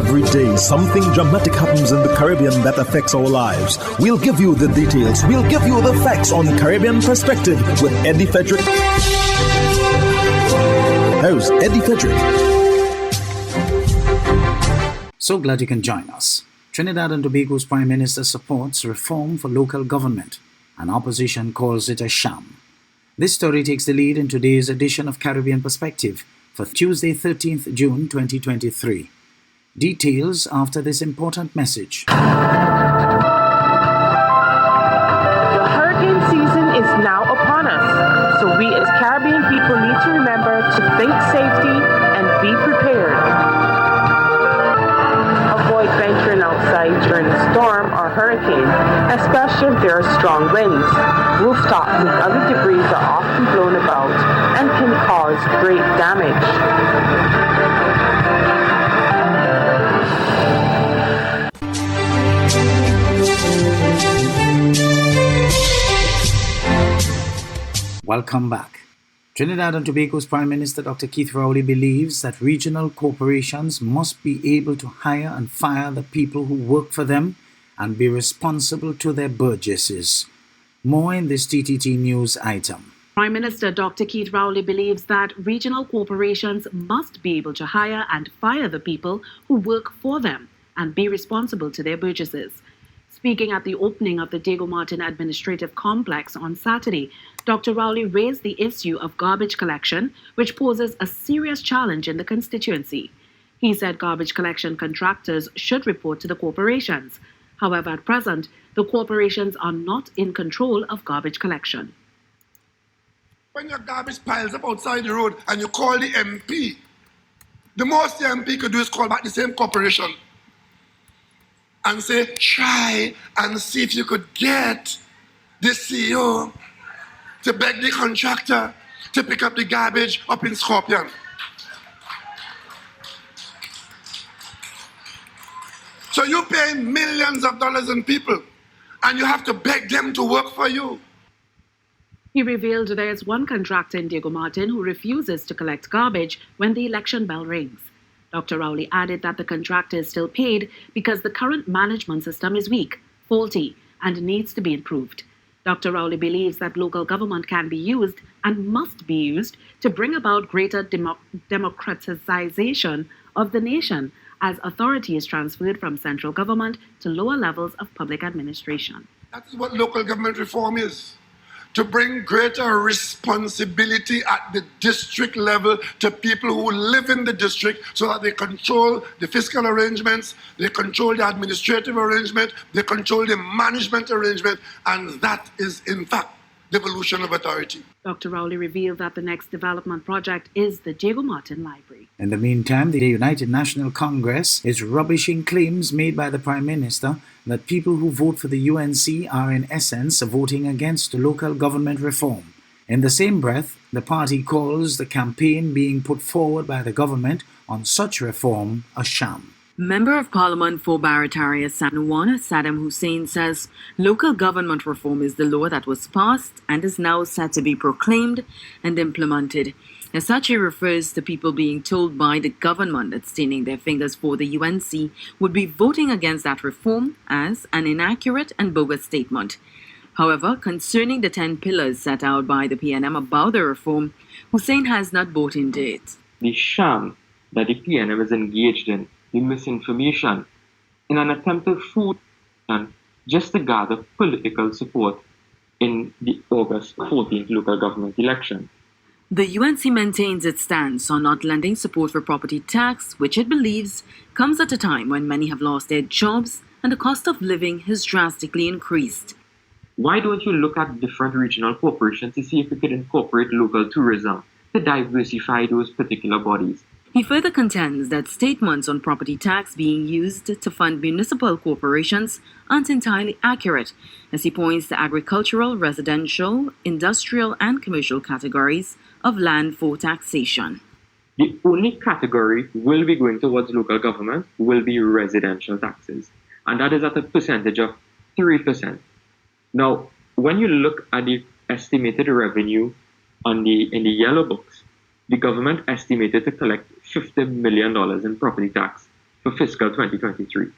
Every day, something dramatic happens in the Caribbean that affects our lives. We'll give you the details. We'll give you the facts on Caribbean Perspective with Eddie Frederick. Here's Eddie Frederick. So glad you can join us. Trinidad and Tobago's Prime Minister supports reform for local government, and opposition calls it a sham. This story takes the lead in today's edition of Caribbean Perspective for Tuesday, 13th June 2023. Details after this important message. The hurricane season is now upon us, so we as Caribbean people need to remember to think safety and be prepared. Avoid venturing outside during a storm or hurricane, especially if there are strong winds. Rooftops and other debris are often blown about and can cause great damage. Welcome back. Trinidad and Tobago's Prime Minister Dr. Keith Rowley believes that regional corporations must be able to hire and fire the people who work for them and be responsible to their burgesses. More in this TTT News item. Prime Minister Dr. Keith Rowley believes that regional corporations must be able to hire and fire the people who work for them and be responsible to their burgesses. Speaking at the opening of the Diego Martin Administrative Complex on Saturday, Dr. Rowley raised the issue of garbage collection, which poses a serious challenge in the constituency. He said garbage collection contractors should report to the corporations. However, at present, the corporations are not in control of garbage collection. When your garbage piles up outside the road and you call the MP, the most the MP could do is call back the same corporation and say, try and see if you could get the CEO to beg the contractor to pick up the garbage up in Scorpion. So you're paying millions of dollars on people and you have to beg them to work for you. He revealed there is one contractor in Diego Martin who refuses to collect garbage when the election bell rings. Dr. Rowley added that the contractor is still paid because the current management system is weak, faulty, and needs to be improved. Dr. Rowley believes that local government can be used and must be used to bring about greater democratization of the nation as authority is transferred from central government to lower levels of public administration. That's what local government reform is. To bring greater responsibility at the district level to people who live in the district so that they control the fiscal arrangements, they control the administrative arrangement, they control the management arrangement, and that is, in fact, devolution of authority. Dr. Rowley revealed that the next development project is the Diego Martin Library. In the meantime, the United National Congress is rubbishing claims made by the Prime Minister that people who vote for the UNC are in essence voting against local government reform. In the same breath, the party calls the campaign being put forward by the government on such reform a sham. Member of Parliament for Barataria San Juan, Saddam Hussein, says local government reform is the law that was passed and is now set to be proclaimed and implemented. As such, he refers to people being told by the government that staining their fingers for the UNC would be voting against that reform as an inaccurate and bogus statement. However, concerning the 10 pillars set out by the PNM about the reform, Hussein has not bought into it. The sham that the PNM is engaged in, the misinformation, in an attempt to fool just to gather political support in the August 14th local government election. The UNC maintains its stance on not lending support for property tax, which it believes comes at a time when many have lost their jobs and the cost of living has drastically increased. Why don't you look at different regional corporations to see if we could incorporate local tourism to diversify those particular bodies? He further contends that statements on property tax being used to fund municipal corporations aren't entirely accurate, as he points to agricultural, residential, industrial, and commercial categories of land for taxation. The only category will be going towards local government will be residential taxes, and that is at a percentage of 3%. Now, when you look at the estimated revenue in the yellow books, the government estimated to collect $50 million in property tax for fiscal 2023.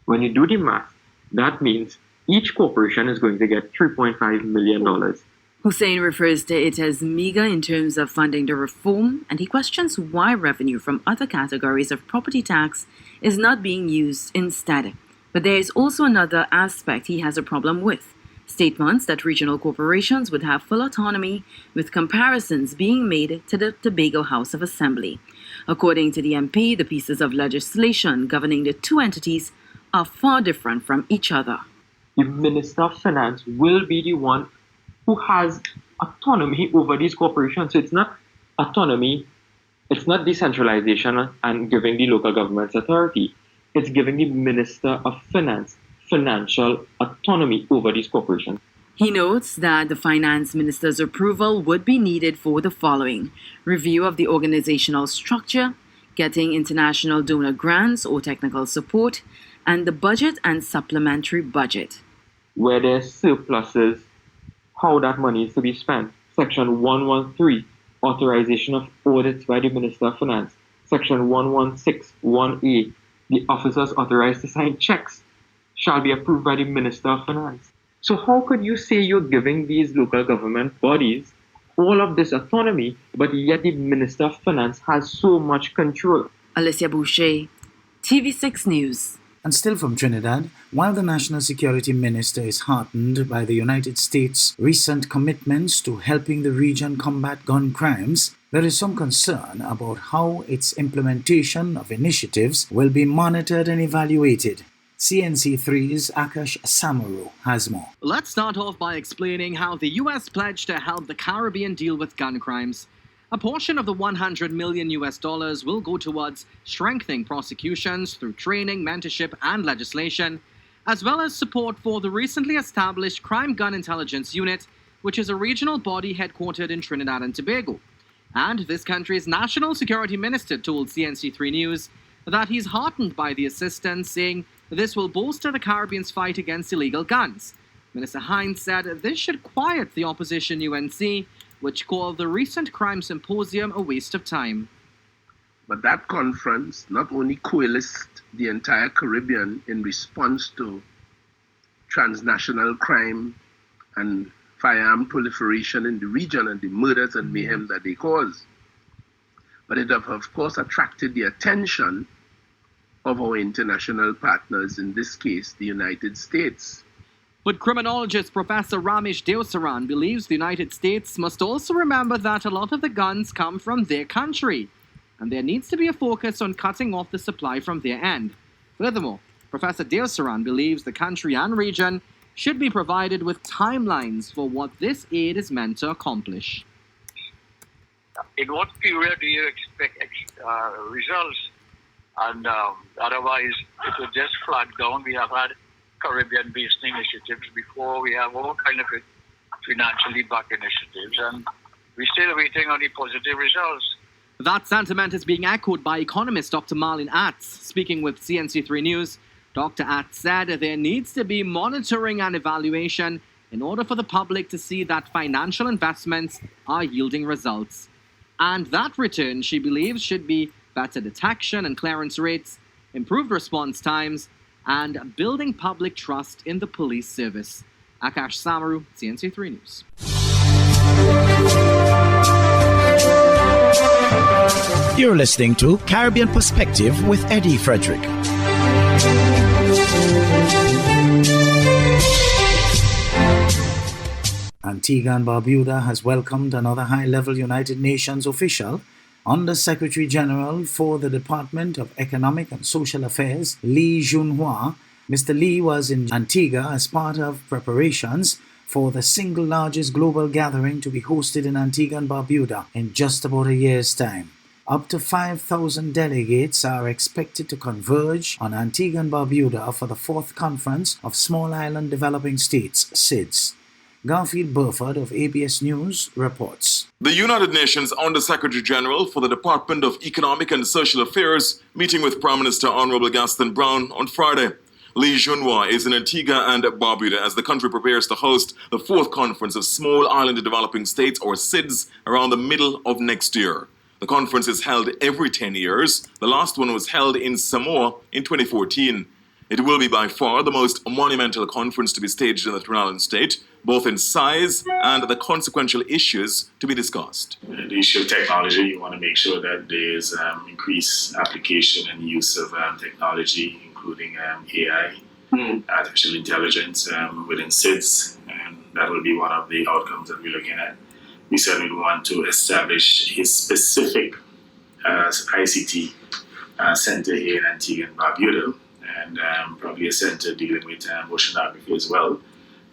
When you do the math, that means each corporation is going to get $3.5 million. Hussein refers to it as meager in terms of funding the reform, and he questions why revenue from other categories of property tax is not being used instead. But there is also another aspect he has a problem with. Statements that regional corporations would have full autonomy, with comparisons being made to the Tobago House of Assembly. According to the MP, the pieces of legislation governing the two entities are far different from each other. The Minister of Finance will be the one who has autonomy over these corporations. So it's not autonomy, it's not decentralization and giving the local governments authority. It's giving the Minister of Finance financial autonomy over these corporations. He notes that the finance minister's approval would be needed for the following: review of the organizational structure, getting international donor grants or technical support, and the budget and supplementary budget. Where there's surpluses, how that money is to be spent. Section 113, authorization of audits by the Minister of Finance. Section 116(1)(a), the officers authorized to sign checks shall be approved by the Minister of Finance. So how could you say you're giving these local government bodies all of this autonomy, but yet the Minister of Finance has so much control? Alicia Boucher, TV6 News. And still from Trinidad, while the National Security Minister is heartened by the United States' recent commitments to helping the region combat gun crimes, there is some concern about how its implementation of initiatives will be monitored and evaluated. CNC3's Akash Samaru has more. Let's start off by explaining how the US pledged to help the Caribbean deal with gun crimes. A portion of the $100 million will go towards strengthening prosecutions through training, mentorship, and legislation, as well as support for the recently established Crime Gun Intelligence Unit, which is a regional body headquartered in Trinidad and Tobago. And this country's National Security Minister told CNC3 News that he's heartened by the assistance, saying this will bolster the Caribbean's fight against illegal guns. Minister Hines said this should quiet the opposition UNC, which called the recent crime symposium a waste of time. But that conference not only coalesced the entire Caribbean in response to transnational crime and firearm proliferation in the region and the murders and mayhem that they cause, but it of course attracted the attention of our international partners, in this case, the United States. But criminologist Professor Ramesh Deosaran believes the United States must also remember that a lot of the guns come from their country, and there needs to be a focus on cutting off the supply from their end. Furthermore, Professor Deosaran believes the country and region should be provided with timelines for what this aid is meant to accomplish. In what period do you expect results? And otherwise, it will just flag down. We have had Caribbean-based initiatives before. We have all kind of financially backed initiatives, and we're still waiting on the positive results. That sentiment is being echoed by economist Dr. Marlin Atz. Speaking with CNC3 News, Dr. Atz said there needs to be monitoring and evaluation in order for the public to see that financial investments are yielding results. And that return, she believes, should be better detection and clearance rates, improved response times, and building public trust in the police service. Akash Samaru, CNC3 News. You're listening to Caribbean Perspective with Eddie Frederick. Antigua and Barbuda has welcomed another high-level United Nations official, Under Secretary General for the Department of Economic and Social Affairs, Lee Junhua. Mr. Lee was in Antigua as part of preparations for the single largest global gathering to be hosted in Antigua and Barbuda in just about a year's time. Up to 5,000 delegates are expected to converge on Antigua and Barbuda for the 4th Conference of Small Island Developing States, SIDS. Garfield Burford of ABS News reports. The United Nations Under-Secretary General for the Department of Economic and Social Affairs meeting with Prime Minister Honorable Gaston Brown on Friday. Lee Junhua is in Antigua and Barbuda as the country prepares to host the 4th Conference of Small Island Developing States, or SIDS, around the middle of next year. The conference is held every 10 years. The last one was held in Samoa in 2014. It will be by far the most monumental conference to be staged in the Trinidad Island state, both in size and the consequential issues to be discussed. The issue of technology, you want to make sure that there's increased application and use of technology, including AI, artificial intelligence within SIDS, and that will be one of the outcomes that we're looking at. We certainly want to establish a specific ICT center here in Antigua and Barbuda, and probably a center dealing with oceanography as well.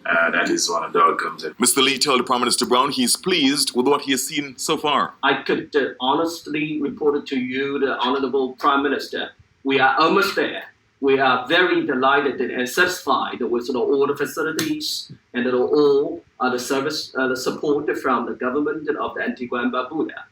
That is one of the outcomes. Mr. Lee told Prime Minister Brown he's pleased with what he has seen so far. I could honestly report it to you, the Honorable Prime Minister. We are almost there. We are very delighted and satisfied with all the facilities and all the service, the support from the government of the Antigua and Barbuda.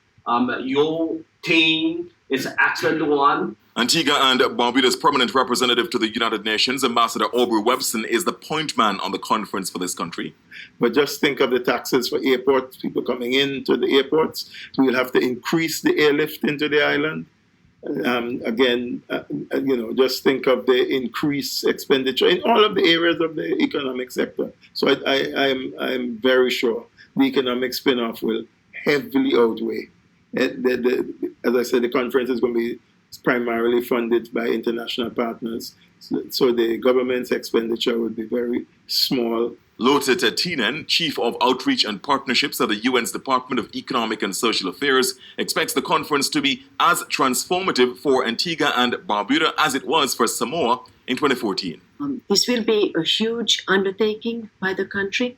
Your team is an excellent one. Antigua and Barbuda's permanent representative to the United Nations, Ambassador Aubrey Webson, is the point man on the conference for this country. But just think of the taxes for airports, people coming into the airports. We will have to increase the airlift into the island. Just think of the increased expenditure in all of the areas of the economic sector. So I'm very sure the economic spin-off will heavily outweigh. As I said, the conference is going to be primarily funded by international partners. So the government's expenditure would be very small. Lotte Tinen, Chief of Outreach and Partnerships at the UN's Department of Economic and Social Affairs, expects the conference to be as transformative for Antigua and Barbuda as it was for Samoa in 2014. This will be a huge undertaking by the country.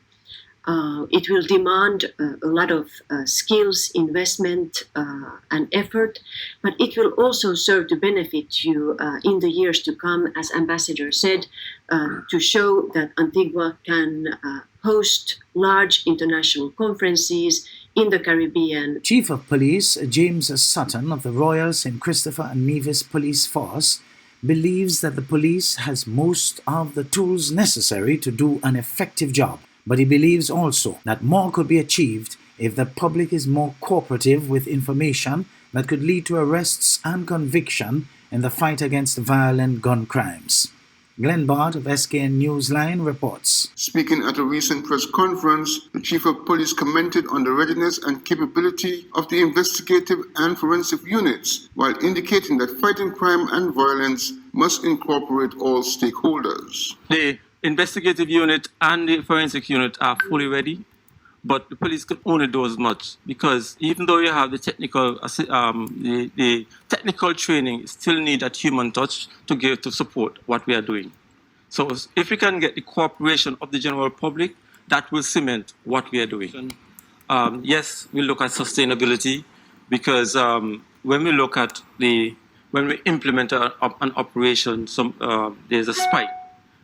It will demand a lot of skills, investment, and effort, but it will also serve to benefit you in the years to come, as Ambassador said, to show that Antigua can host large international conferences in the Caribbean. Chief of Police James Sutton of the Royal St. Christopher and Nevis Police Force believes that the police has most of the tools necessary to do an effective job. But he believes also that more could be achieved if the public is more cooperative with information that could lead to arrests and conviction in the fight against violent gun crimes. Glenn Bart of SKN Newsline reports. Speaking at a recent press conference, the Chief of Police commented on the readiness and capability of the investigative and forensic units, while indicating that fighting crime and violence must incorporate all stakeholders. The investigative unit and the forensic unit are fully ready, but the police can only do as much, because even though you have the technical training, you still need that human touch to support what we are doing. So if we can get the cooperation of the general public, that will cement what we are doing. Yes, we look at sustainability, because when we implement an operation, there's a spike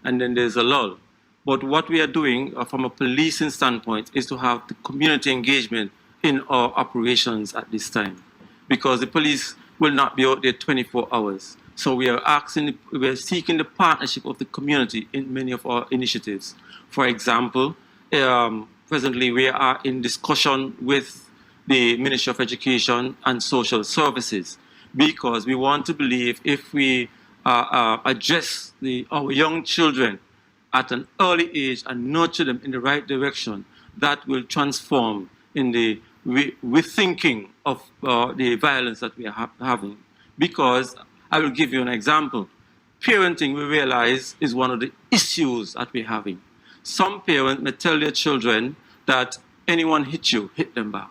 and then there's a lull. But what we are doing from a policing standpoint is to have the community engagement in our operations at this time, because the police will not be out there 24 hours. So we are seeking the partnership of the community in many of our initiatives. For example, presently we are in discussion with the Ministry of Education and Social Services, because we want to believe if we address our young children at an early age and nurture them in the right direction, that will transform in the rethinking of the violence that we are having. Because I will give you an example. Parenting, we realize, is one of the issues that we're having. Some parents may tell their children that anyone hit you, hit them back.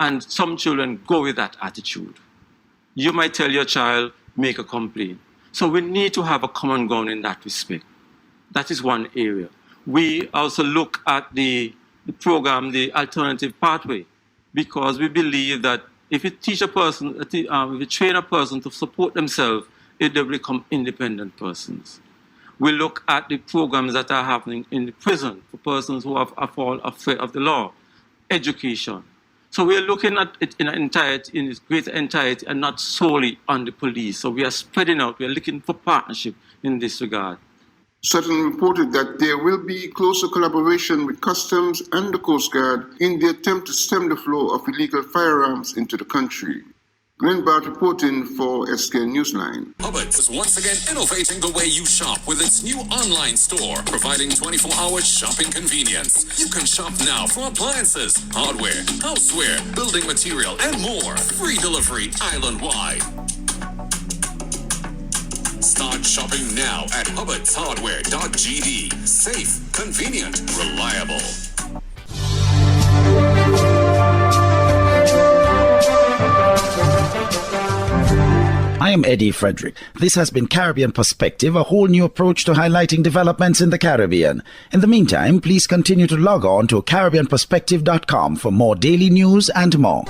And some children go with that attitude. You might tell your child, make a complaint. So we need to have a common ground in that respect. That is one area. We also look at the program, the alternative pathway, because we believe that if you teach a person, if you train a person to support themselves, they will become independent persons. We look at the programs that are happening in the prison for persons who are afraid of the law, education. So we are looking at it in its greater entirety, and not solely on the police. So we are spreading out. We are looking for partnership in this regard. Sutton reported that there will be closer collaboration with Customs and the Coast Guard in the attempt to stem the flow of illegal firearms into the country. Glenn Bart reporting for SK Newsline. Hubbard's is once again innovating the way you shop with its new online store, providing 24-hour shopping convenience. You can shop now for appliances, hardware, houseware, building material, and more. Free delivery island-wide. Start shopping now at hubbardshardware.gd. Safe, convenient, reliable. I am Eddie Frederick. This has been Caribbean Perspective, a whole new approach to highlighting developments in the Caribbean. In the meantime, please continue to log on to CaribbeanPerspective.com for more daily news and more.